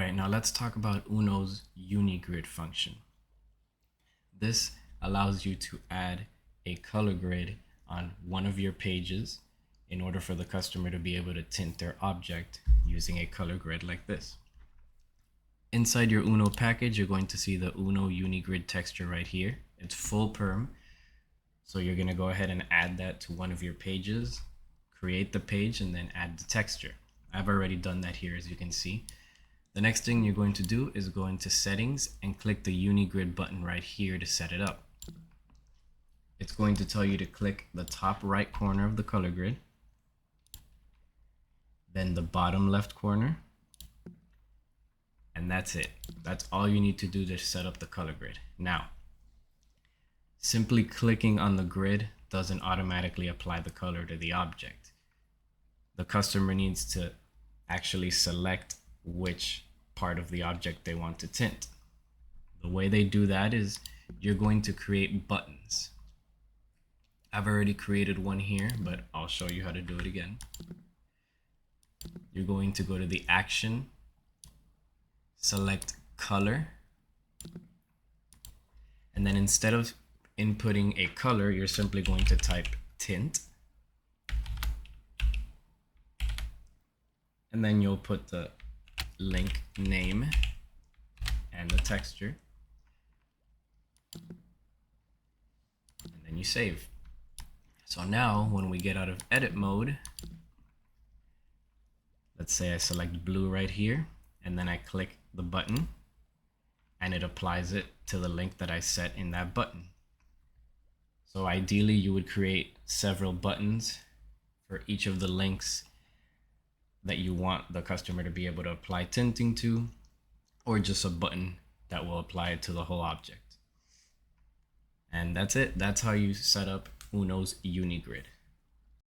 right, now let's talk about Uno's UniGrid function. This allows you to add a color grid on one of your pages in order for the customer to be able to tint their object using a color grid like this. Inside your Uno package, you're going to see the Uno UniGrid texture right here. It's full perm. So you're going to go ahead and add that to one of your pages, create the page, and then add the texture. I've already done that here, as you can see. The next thing you're going to do is go into settings and click the UniGrid button right here to set it up. It's going to tell you to click the top right corner of the color grid, then the bottom left corner, and that's it. That's all you need to do to set up the color grid. Now, simply clicking on the grid doesn't automatically apply the color to the object. The customer needs to actually select which part of the object they want to tint. The way they do that is you're going to create buttons. I've already created one here, but I'll show you how to do it again. You're going to go to the action, select color, and then instead of inputting a color, you're simply going to type tint, and then you'll put the link name and the texture, and then you save. So now when we get out of edit mode, let's say I select blue right here, and then I click the button, and it applies it to the link that I set in that button. So ideally you would create several buttons for each of the links that you want the customer to be able to apply tinting to, or just a button that will apply it to the whole object. And that's it. That's how you set up Uno's UniGrid.